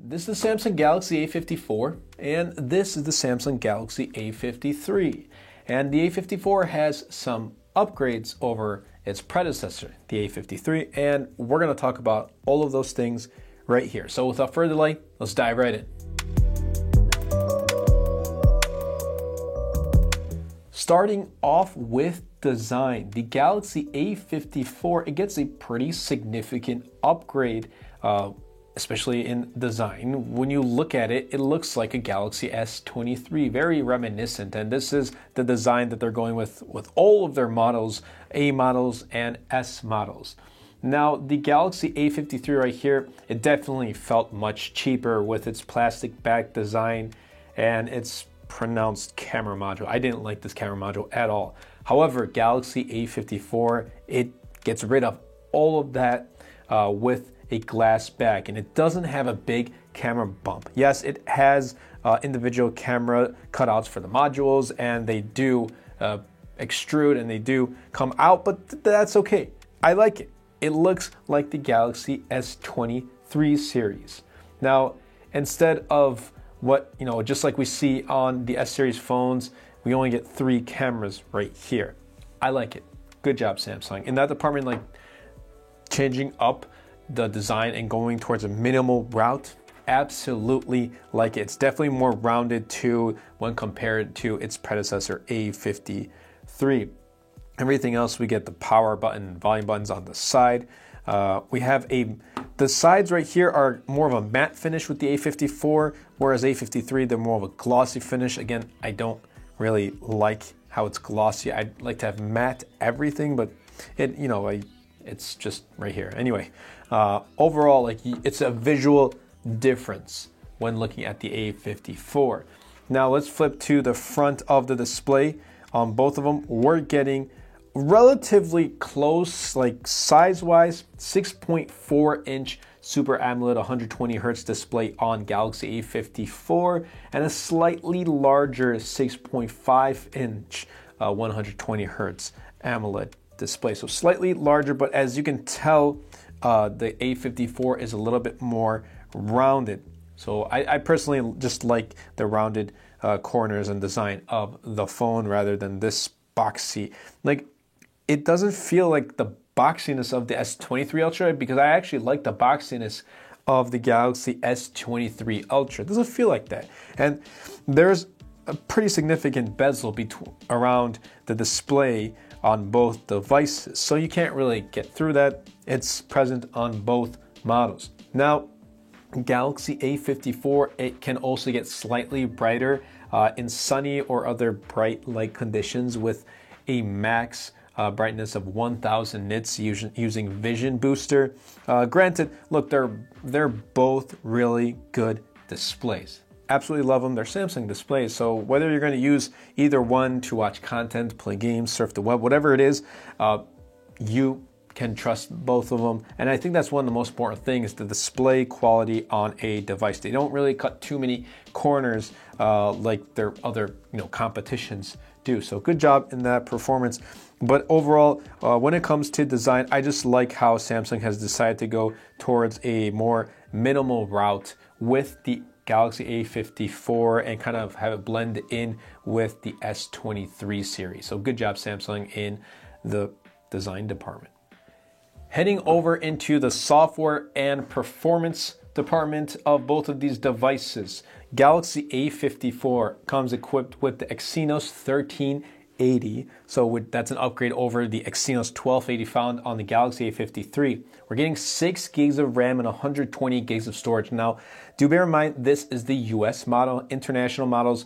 This is the Samsung Galaxy A54, and this is the Samsung Galaxy A53. And the A54 has some upgrades over its predecessor, the A53, and we're going to talk about all of those things right here. So without further delay, let's dive right in. Starting off with design, the Galaxy A54, it gets a pretty significant upgrade, especially in design. When you look at it, it looks like a Galaxy S23, very reminiscent. And this is the design that they're going with all of their models, A models and S models. Now, the Galaxy A53 right here, it definitely felt much cheaper with its plastic back design and its pronounced camera module. I didn't like this camera module at all. However, Galaxy A54, it gets rid of all of that with a glass back, and it doesn't have a big camera bump. Yes, it has individual camera cutouts for the modules, and they do extrude and they do come out, but that's okay. I like it. It looks like the Galaxy S23 series. Now, instead of what, just like we see on the S series phones, we only get 3 cameras right here. I like it. Good job, Samsung. In that department, like changing up the design and going towards a minimal route, absolutely like it. It's definitely more rounded too when compared to its predecessor A53. Everything else, we get the power button and volume buttons on the side. We have the sides right here are more of a matte finish with the A54, whereas A53, they're more of a glossy finish. Again, I don't really like how it's glossy. I'd like to have matte everything, but it's just right here. Anyway, overall, it's a visual difference when looking at the A54. Now let's flip to the front of the display. On both of them, we're getting relatively close, like size-wise, 6.4-inch Super AMOLED 120 Hz display on Galaxy A54, and a slightly larger 6.5-inch 120 Hz AMOLED display. So slightly larger, but as you can tell, the A54 is a little bit more rounded. So I personally just like the rounded corners and design of the phone rather than this boxy. It doesn't feel like the boxiness of the S23 Ultra, because I actually like the boxiness of the Galaxy S23 Ultra. It doesn't feel like that. And there's a pretty significant bezel around the display on both devices, so you can't really get through that. It's present on both models. Now, Galaxy A54, it can also get slightly brighter in sunny or other bright light conditions with a max brightness of 1000 nits using Vision Booster. Granted, look, they're both really good displays. Absolutely love them. They're Samsung displays, so whether you're going to use either one to watch content, play games, surf the web, whatever it is, you can trust both of them. And I think that's one of the most important things, the display quality on a device. They don't really cut too many corners like their other competitions do. So good job in that performance. But overall, when it comes to design, I just like how Samsung has decided to go towards a more minimal route with the Galaxy A54 and kind of have it blend in with the S23 series. So good job, Samsung, in the design department. Heading over into the software and performance department of both of these devices, Galaxy A54 comes equipped with the Exynos 1380. So that's an upgrade over the Exynos 1280 found on the Galaxy A53. We're getting 6 gigs of RAM and 120 gigs of storage. Now, do bear in mind, this is the US model. International models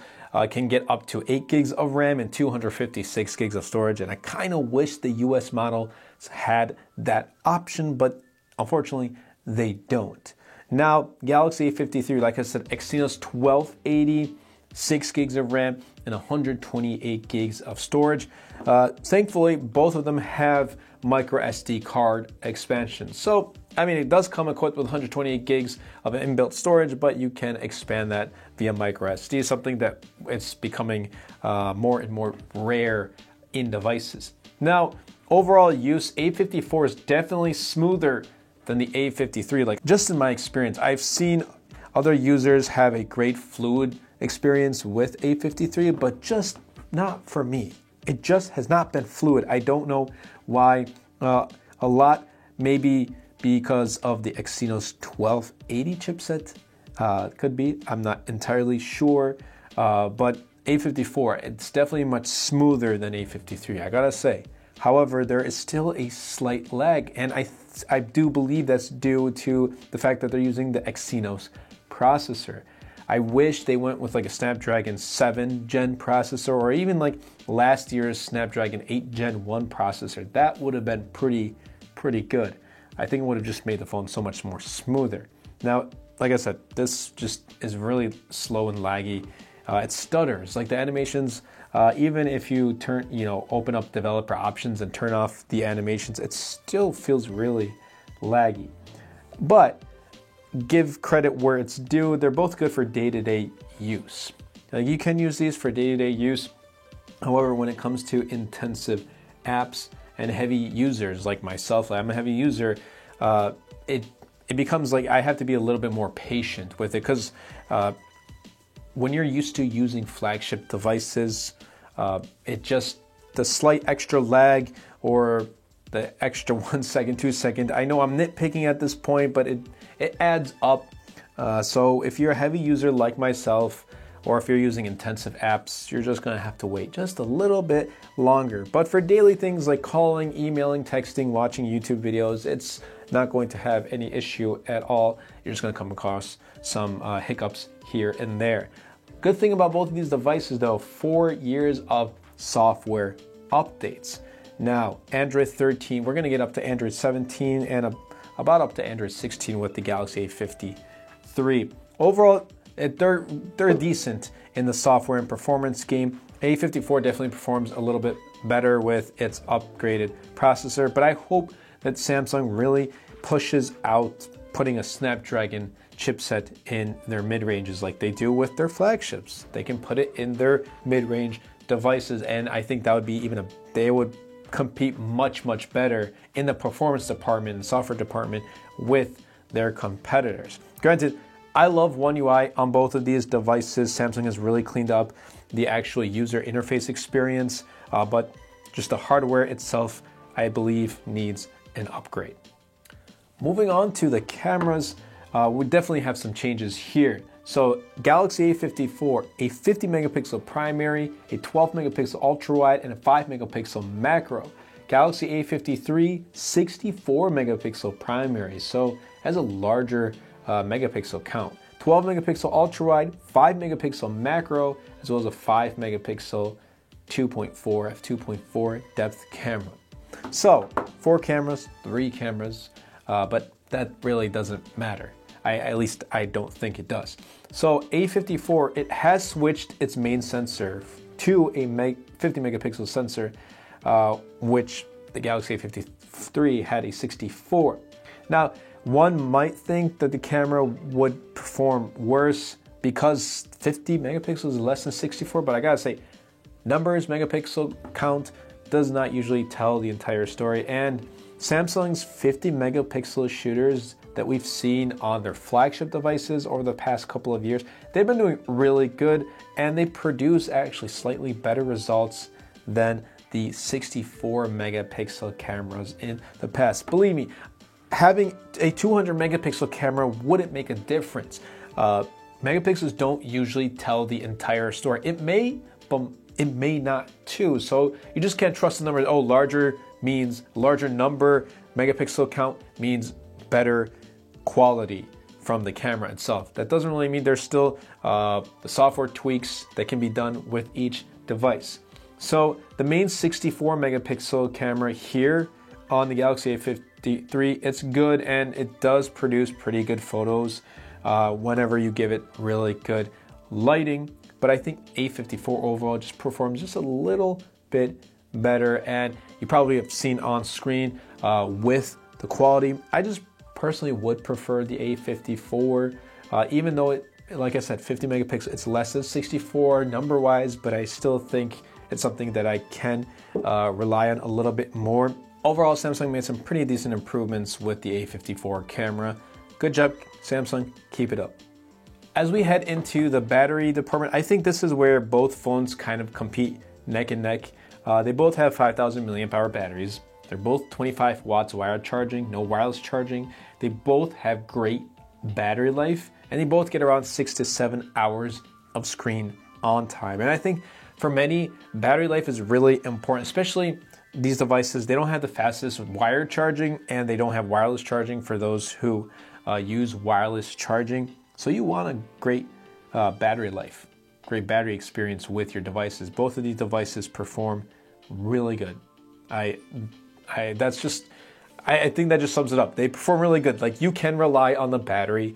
can get up to 8 gigs of RAM and 256 gigs of storage. And I kind of wish the US model had that option, but unfortunately, they don't. Now, Galaxy A53, like I said, Exynos 1280, 6 gigs of RAM, and 128 gigs of storage. Thankfully, both of them have micro SD card expansion. So, it does come equipped with 128 gigs of inbuilt storage, but you can expand that via micro SD, something that it's becoming more and more rare in devices. Now, overall use, A54 is definitely smoother than the A53. Just in my experience, I've seen other users have a great fluid experience with A53, but just not for me. It just has not been fluid. I don't know why. A lot maybe because of the Exynos 1280 chipset. Could be. I'm not entirely sure. But A54, it's definitely much smoother than A53, I gotta say. However, there is still a slight lag, and I do believe that's due to the fact that they're using the Exynos processor. I wish they went with like a Snapdragon 7 Gen processor, or even like last year's Snapdragon 8 Gen 1 processor. That would have been pretty good. I think it would have just made the phone so much more smoother. Now, like I said, this just is really slow and laggy. It stutters, like the animations, even if you open up developer options and turn off the animations, it still feels really laggy. But give credit where it's due. They're both good for day-to-day use. Now, you can use these for day-to-day use. However, when it comes to intensive apps and heavy users like myself, I'm a heavy user, it becomes like I have to be a little bit more patient with it, because when you're used to using flagship devices, the slight extra lag or the extra 1 second, 2 second, I know I'm nitpicking at this point, but it adds up. So if you're a heavy user like myself, or if you're using intensive apps, you're just gonna have to wait just a little bit longer. But for daily things like calling, emailing, texting, watching YouTube videos, it's not going to have any issue at all. You're just gonna come across some hiccups here and there. Good thing about both of these devices though, 4 years of software updates. Now, Android 13, we're gonna get up to Android 17 and about up to Android 16 with the Galaxy A53. Overall, they're decent in the software and performance game. A54 definitely performs a little bit better with its upgraded processor, but I hope that Samsung really pushes out putting a Snapdragon chipset in their mid-ranges like they do with their flagships. They can put it in their mid-range devices, and I think that would be they would compete much better in the performance department and software department with their competitors. Granted, I love One UI on both of these devices. Samsung has really cleaned up the actual user interface experience, but just the hardware itself, I believe, needs an upgrade. Moving on to the cameras, we definitely have some changes here. So Galaxy A54, a 50 megapixel primary, a 12 megapixel ultra wide, and a 5 megapixel macro. Galaxy A53, 64 megapixel primary, so has a larger megapixel count. 12 megapixel ultra wide, 5 megapixel macro, as well as a 5 megapixel 2.4 depth camera. So 4 cameras, 3 cameras, but that really doesn't matter. At least I don't think it does. So A54, it has switched its main sensor to a 50 megapixel sensor, which the Galaxy A53 had a 64. Now, one might think that the camera would perform worse because 50 megapixels is less than 64, but I gotta say, numbers, megapixel count does not usually tell the entire story, and Samsung's 50 megapixel shooters that we've seen on their flagship devices over the past couple of years, they've been doing really good, and they produce actually slightly better results than the 64 megapixel cameras in the past. Believe me, having a 200 megapixel camera wouldn't make a difference. Megapixels don't usually tell the entire story. It may, but it may not too. So you just can't trust the numbers. Oh, larger means larger number, megapixel count means better quality from the camera itself. That doesn't really mean there's still the software tweaks that can be done with each device. So the main 64 megapixel camera here on the Galaxy A53, it's good and it does produce pretty good photos whenever you give it really good lighting. But I think A54 overall just performs just a little bit better, and you probably have seen on screen with the quality. I just personally would prefer the A54, even though it, like I said, 50 megapixels, it's less than 64 number wise, but I still think it's something that I can rely on a little bit more. Overall, Samsung made some pretty decent improvements with the A54 camera. Good job, Samsung, keep it up. as we head into the battery department, I think this is where both phones kind of compete neck and neck. They both have 5,000 milliamp hour batteries. They're both 25 watts wired charging, no wireless charging. They both have great battery life, and they both get around 6 to 7 hours of screen on time. And I think for many, battery life is really important, especially these devices. They don't have the fastest wired charging, and they don't have wireless charging for those who use wireless charging. So you want a great battery life, great battery experience with your devices. Both of these devices perform really good. I think that just sums it up. They perform really good. Like, you can rely on the battery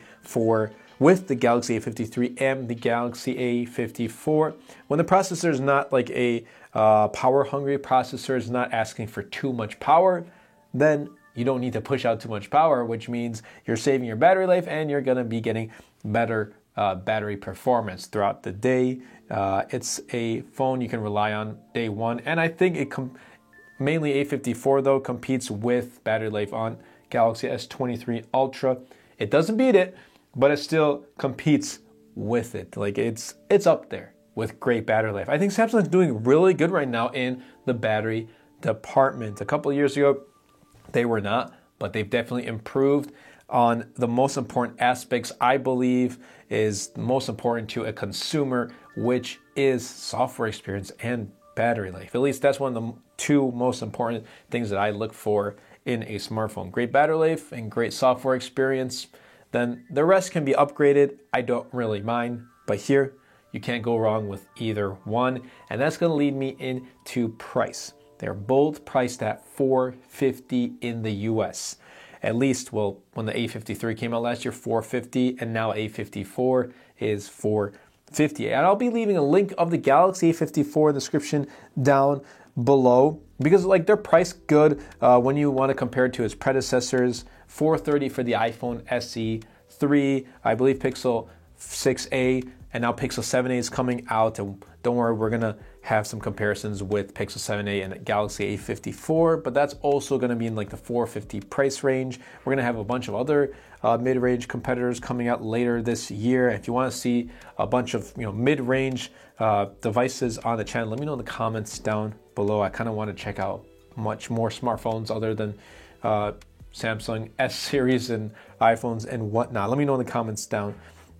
with the Galaxy A53 and the Galaxy A54. When the processor is not like a power-hungry processor, is not asking for too much power, then you don't need to push out too much power, which means you're saving your battery life and you're going to be getting better battery performance throughout the day. It's a phone you can rely on day one, and I think mainly A54 though competes with battery life on Galaxy S23 Ultra. It doesn't beat it, but it still competes with it. Like, it's up there with great battery life. I think Samsung's doing really good right now in the battery department. A couple of years ago, they were not, but they've definitely improved on the most important aspects I believe is most important to a consumer, which is software experience and battery life. At least that's one of the two most important things that I look for in a smartphone. Great battery life and great software experience. Then the rest can be upgraded. I don't really mind, but here you can't go wrong with either one. And that's going to lead me into price. They're both priced at $450 in the US. At least, well, when the A53 came out last year, $450, and now A54 is $450. And I'll be leaving a link of the Galaxy A54 in the description down below, because like, they're priced good when you want to compare it to its predecessors. $430 for the iPhone SE 3, I believe Pixel 6a, and now Pixel 7a is coming out. And don't worry, we're gonna have some comparisons with Pixel 7a and Galaxy A54, but that's also gonna be in like the $450 price range. We're gonna have a bunch of other mid-range competitors coming out later this year. If you want to see a bunch of mid-range devices on the channel, let me know in the comments down below. I kind of want to check out much more smartphones other than Samsung S series and iPhones and whatnot. Let me know in the comments down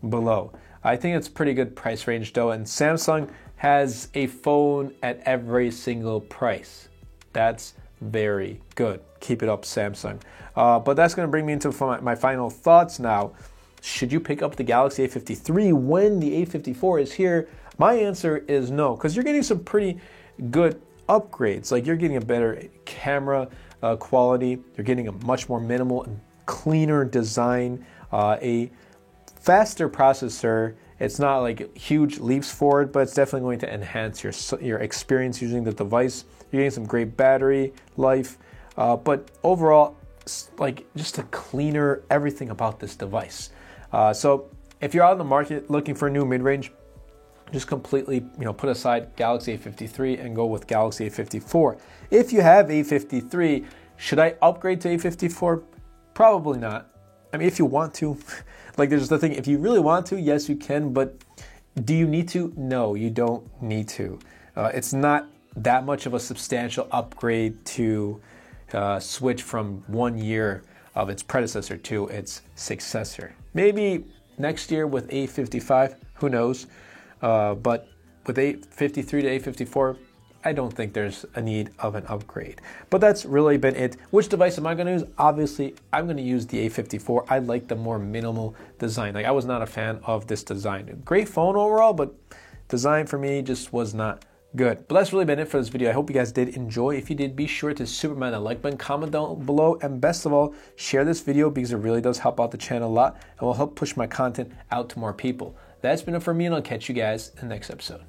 below. I think it's a pretty good price range though, and Samsung has a phone at every single price. That's very good. Keep it up, Samsung. But that's going to bring me into my final thoughts now. Should you pick up the Galaxy A53 when the A54 is here? My answer is no, because you're getting some pretty good upgrades. Like, you're getting a better camera quality. You're getting a much more minimal and cleaner design, a faster processor. It's not like huge leaps forward, but it's definitely going to enhance your experience using the device. You're getting some great battery life, but overall, like, just a cleaner everything about this device. So if you're out in the market looking for a new mid-range, just completely put aside Galaxy A53 and go with Galaxy A54. If you have A53, should I upgrade to A54? Probably not. I mean, if you want to. Like, there's the thing, if you really want to, yes, you can, but do you need to? No, you don't need to. It's not that much of a substantial upgrade to switch from 1 year of its predecessor to its successor. Maybe next year with A55, who knows? But with A53 to A54, I don't think there's a need of an upgrade. But that's really been it. Which device am I going to use? Obviously, I'm going to use the A54. I like the more minimal design. Like, I was not a fan of this design. Great phone overall, but design for me just was not good. But that's really been it for this video. I hope you guys did enjoy. If you did, be sure to superman that like button, comment down below, and best of all, share this video because it really does help out the channel a lot and will help push my content out to more people. That's been it for me, and I'll catch you guys in the next episode.